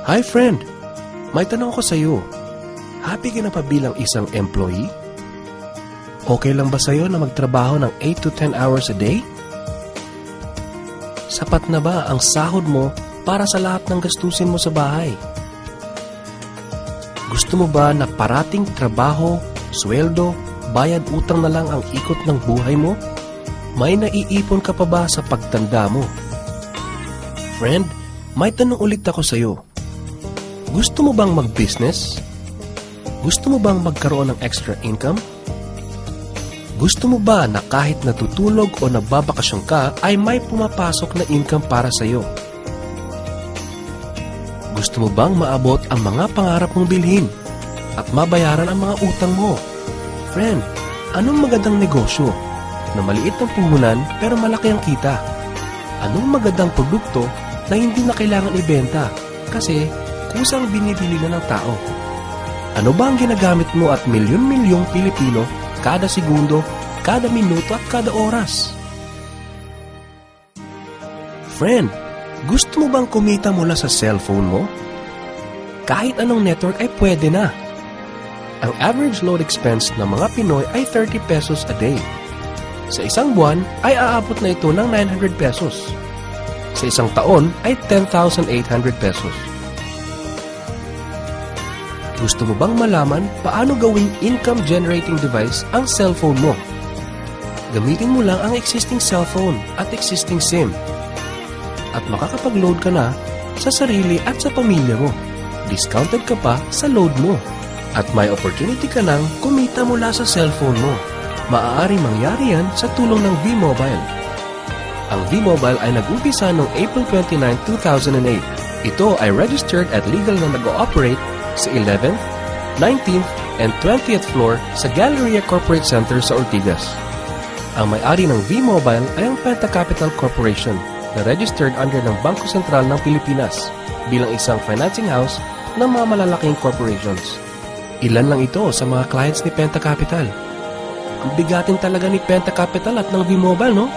Hi friend, may tanong ko sa iyo. Happy ka na pa bilang isang employee? Okay lang ba sa iyo na magtrabaho ng 8 to 10 hours a day? Sapat na ba ang sahod mo para sa lahat ng gastusin mo sa bahay? Gusto mo ba na parating trabaho, sweldo, bayad utang na lang ang ikot ng buhay mo? May naiipon ka pa ba sa pagtanda mo? Friend, may tanong ulit ako sa iyo. Gusto mo bang mag-business? Gusto mo bang magkaroon ng extra income? Gusto mo ba na kahit natutulog o nagbabakasyon ka ay may pumapasok na income para sa iyo? Gusto mo bang maabot ang mga pangarap mong bilhin at mabayaran ang mga utang mo? Friend, anong magandang negosyo na maliit ang puhunan pero malaki ang kita? Anong magandang produkto na hindi na kailangan ibenta kasi kusang binibili na ng tao? Ano ba ang ginagamit mo at milyon-milyong Pilipino kada segundo, kada minuto at kada oras? Friend, gusto mo bang kumita mula sa cellphone mo? Kahit anong network ay pwede na. Ang average load expense ng mga Pinoy ay 30 pesos a day. Sa isang buwan ay aabot na ito ng 900 pesos. Sa isang taon ay 10,800 pesos. Gusto mo bang malaman paano gawing income-generating device ang cellphone mo? Gamitin mo lang ang existing cellphone at existing SIM. At makakapag-load ka na sa sarili at sa pamilya mo. Discounted ka pa sa load mo. At may opportunity ka nang kumita mula sa cellphone mo. Maaaring mangyari yan sa tulong ng V-Mobile. Ang V-Mobile ay nag-umpisa noong April 29, 2008. Ito ay registered at legal na nag-ooperate sa 11th, 19th, and 20th floor sa Galleria Corporate Center sa Ortigas. Ang may-ari ng V-Mobile ay ang Penta Capital Corporation na registered under ng Bangko Sentral ng Pilipinas bilang isang financing house ng mga malalaking corporations. Ilan lang ito sa mga clients ni Penta Capital. Ang bigatin talaga ni Penta Capital at ng V-Mobile, no?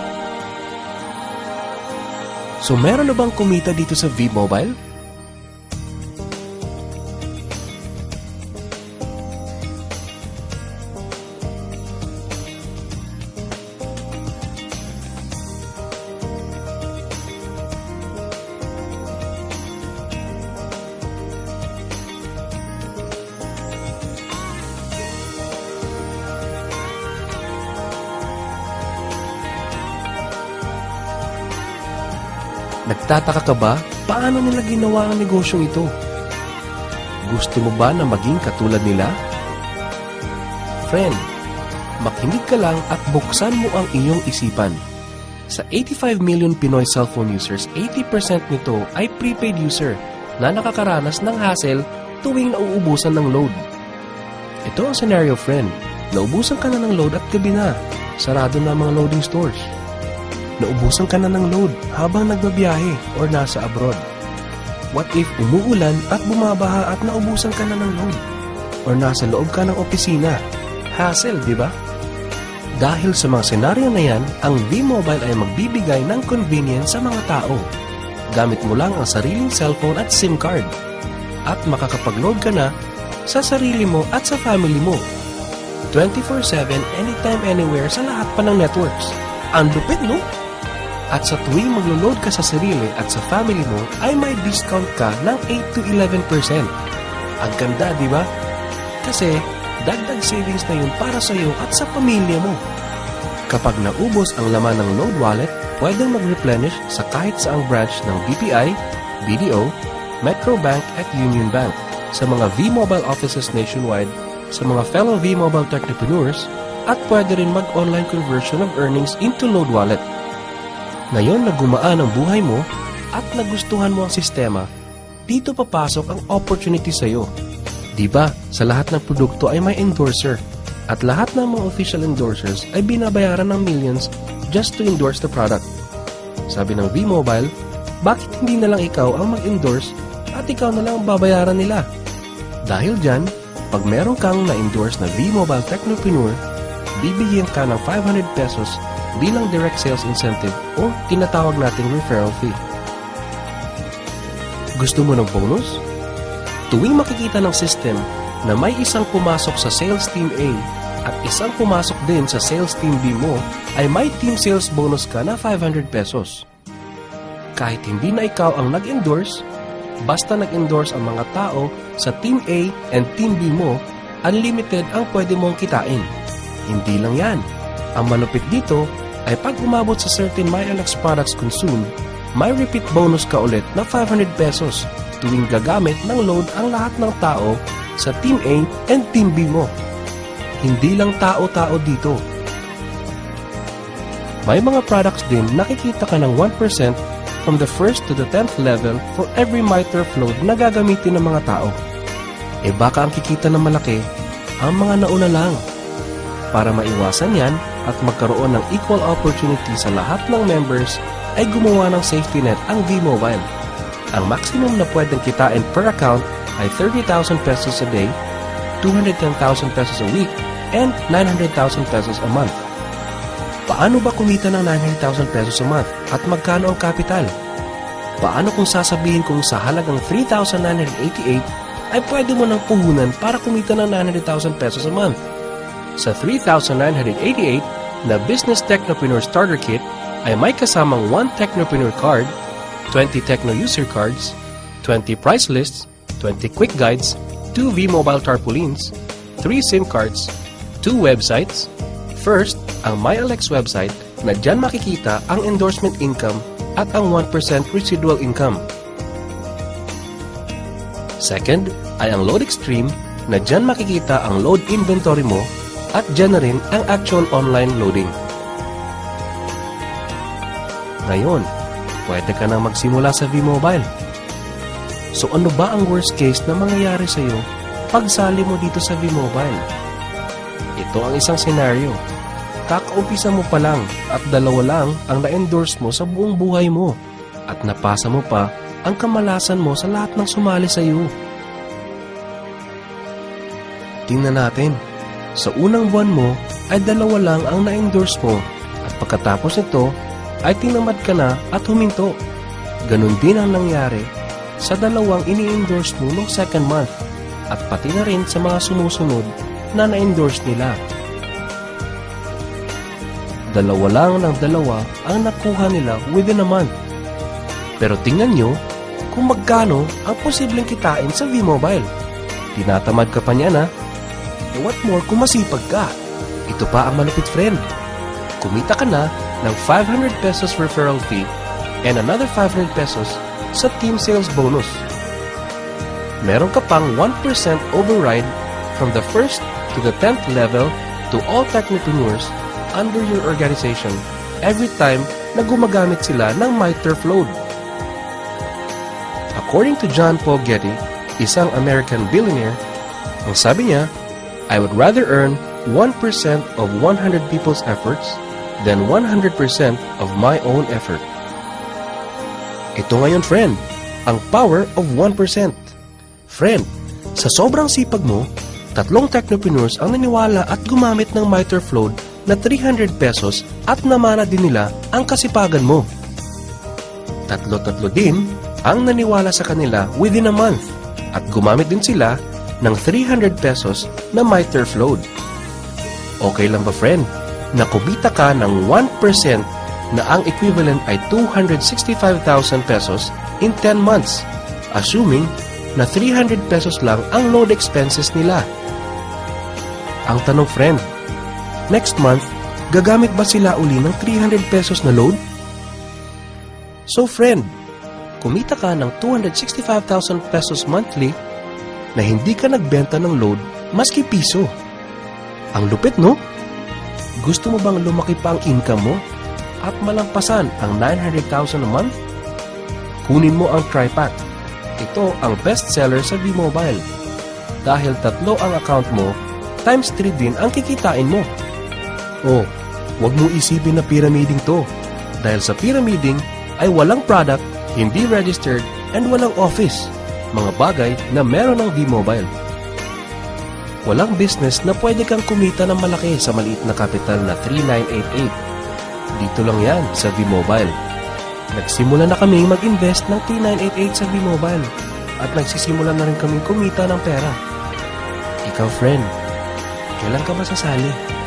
So meron na bang kumita dito sa V-Mobile? Nagtataka ka ba paano nila ginawa ang negosyong ito? Gusto mo ba na maging katulad nila? Friend, makinig ka lang at buksan mo ang iyong isipan. Sa 85 million Pinoy cellphone users, 80% nito ay prepaid user na nakakaranas ng hassle tuwing nauubusan ng load. Ito ang scenario, friend. Naubusan ka na ng load at gabi na. Sarado na ang mga loading stores. Naubusan ka na ng load habang nagbabiyahe or nasa abroad. What if umuulan at bumabaha at naubusan ka na ng load? Or nasa loob ka ng opisina? Hassle, di ba? Dahil sa mga senaryo na yan, ang V-Mobile ay magbibigay ng convenience sa mga tao. Gamit mo lang ang sariling cellphone at SIM card. At makakapag-load ka na sa sarili mo at sa family mo. 24/7, anytime, anywhere sa lahat pa ng networks. Ang lupit, no? At sa tuwing maglo-load ka sa sarili at sa family mo, ay may discount ka ng 8 to 11%. Ang ganda, di ba? Kasi dagdag savings na yun para sa iyo at sa pamilya mo. Kapag naubos ang laman ng load wallet, pwedeng mag-replenish sa kahit saang branch ng BPI, BDO, Metro Bank at Union Bank, sa mga V-Mobile offices nationwide, sa mga fellow V-Mobile technopreneurs, at pwede rin mag-online conversion of earnings into load wallet. Ngayon na gumaan ang buhay mo at nagustuhan mo ang sistema, dito papasok ang opportunity sa iyo. Diba, sa lahat ng produkto ay may endorser at lahat ng mga official endorsers ay binabayaran ng millions just to endorse the product. Sabi ng V-Mobile, bakit hindi na lang ikaw ang mag-endorse at ikaw na lang ang babayaran nila? Dahil dyan, pag meron kang na-endorse na V-Mobile Technopreneur, bibigyan ka ng 500 pesos bilang direct sales incentive o tinatawag nating referral fee. Gusto mo ng bonus? Tuwing makikita ng system na may isang pumasok sa sales team A at isang pumasok din sa sales team B mo, ay may team sales bonus ka na 500 pesos. Kahit hindi na ikaw ang nag-endorse, basta nag-endorse ang mga tao sa team A and team B mo, unlimited ang pwede mong kitain. Hindi lang yan. Ang malupit dito ay pag umabot sa certain MyLX products consumed, may repeat bonus ka ulit na 500 pesos tuwing gagamit ng load ang lahat ng tao sa Team A and Team B mo. Hindi lang tao-tao dito. May mga products din nakikita ka ng 1% from the 1st to the 10th level for every MyTurf load na gagamitin ng mga tao. E baka ang kikita ng malaki ang mga nauna lang. Para maiwasan yan at magkaroon ng equal opportunity sa lahat ng members, ay gumawa ng safety net ang V-Mobile. Ang maximum na pwedeng kitain per account ay 30,000 pesos a day, 210,000 pesos a week, and 900,000 pesos a month. Paano ba kumita ng 900,000 pesos a month at magkano ang capital? Paano kung sasabihin kong sa halagang 3,988 ay pwede mo nang puhunan para kumita ng 900,000 pesos a month? Sa 3,988 na Business Technopreneur Starter Kit ay may kasamang 1 Technopreneur Card, 20 Techno User Cards, 20 Price Lists, 20 Quick Guides, 2 V-Mobile Tarpaulins, 3 SIM cards, 2 websites. First, ang MyLX website na dyan makikita ang endorsement income at ang 1% residual income. Second, ay ang Load Extreme na dyan makikita ang load inventory mo at dyan na rin ang actual online loading. Ngayon, pwede ka nang magsimula sa V-Mobile. So ano ba ang worst case na mangyayari sa iyo pagsali mo dito sa V-Mobile? Ito ang isang senaryo. Kakaumpisa mo pa lang at 2 lang ang na-endorse mo sa buong buhay mo at napasa mo pa ang kamalasan mo sa lahat ng sumali sa iyo. Tingnan natin. Sa unang buwan mo ay 2 lang ang na-endorse mo at pagkatapos nito ay tinamad ka na at huminto. Ganon din ang nangyari sa 2 ini-endorse mo noong second month at pati na rin sa mga sumusunod na na-endorse nila. 2 lang ng 2 ang nakuha nila within a month. Pero tingnan nyo kung magkano ang posibleng kitain sa V-Mobile. Tinatamad ka pa niya na? E what more kung masipag ka? Ito pa ang malupit, friend. Kumita ka na ng 500 pesos referral fee and another 500 pesos sa team sales bonus. Meron ka pang 1% override from the 1st to the 10th level to all technopreneurs under your organization every time na gumagamit sila ng MyTurf load. According to John Paul Getty, isang American billionaire, ang sabi niya, I would rather earn 1% of 100 people's efforts than 100% of my own effort. Ito ngayon, friend, ang power of 1%. Friend, sa sobrang sipag mo, 3 technopreneurs ang naniwala at gumamit ng MyTurf load na 300 pesos at namana din nila ang kasipagan mo. 3 din ang naniwala sa kanila within a month at gumamit din sila ng 300 pesos na MyTurf load. Okay lang ba, friend, na kumita ka ng 1% na ang equivalent ay 265,000 pesos in 10 months, assuming na 300 pesos lang ang load expenses nila? Ang tanong, friend, next month, gagamit ba sila uli ng 300 pesos na load? So, friend, kumita ka ng 265,000 pesos monthly na hindi ka nagbenta ng load maski piso. Ang lupit, no? Gusto mo bang lumaki pa ang income mo at malampasan ang 900,000 a month? Kunin mo ang TriPack. Ito ang best seller sa V-Mobile. Dahil 3 ang account mo, times 3 din ang kikitain mo. Oh, huwag mo isipin na pyramiding to. Dahil sa pyramiding ay walang product, hindi registered, and walang office. Mga bagay na meron ng V-Mobile. Walang business na pwede kang kumita ng malaki sa maliit na kapital na 3,988. Dito lang yan sa V-Mobile. Nagsimula na kaming mag-invest ng 3,988 sa V-Mobile. at nagsisimula na rin kaming kumita ng pera. Ikaw, friend, kailan ka ba sasali?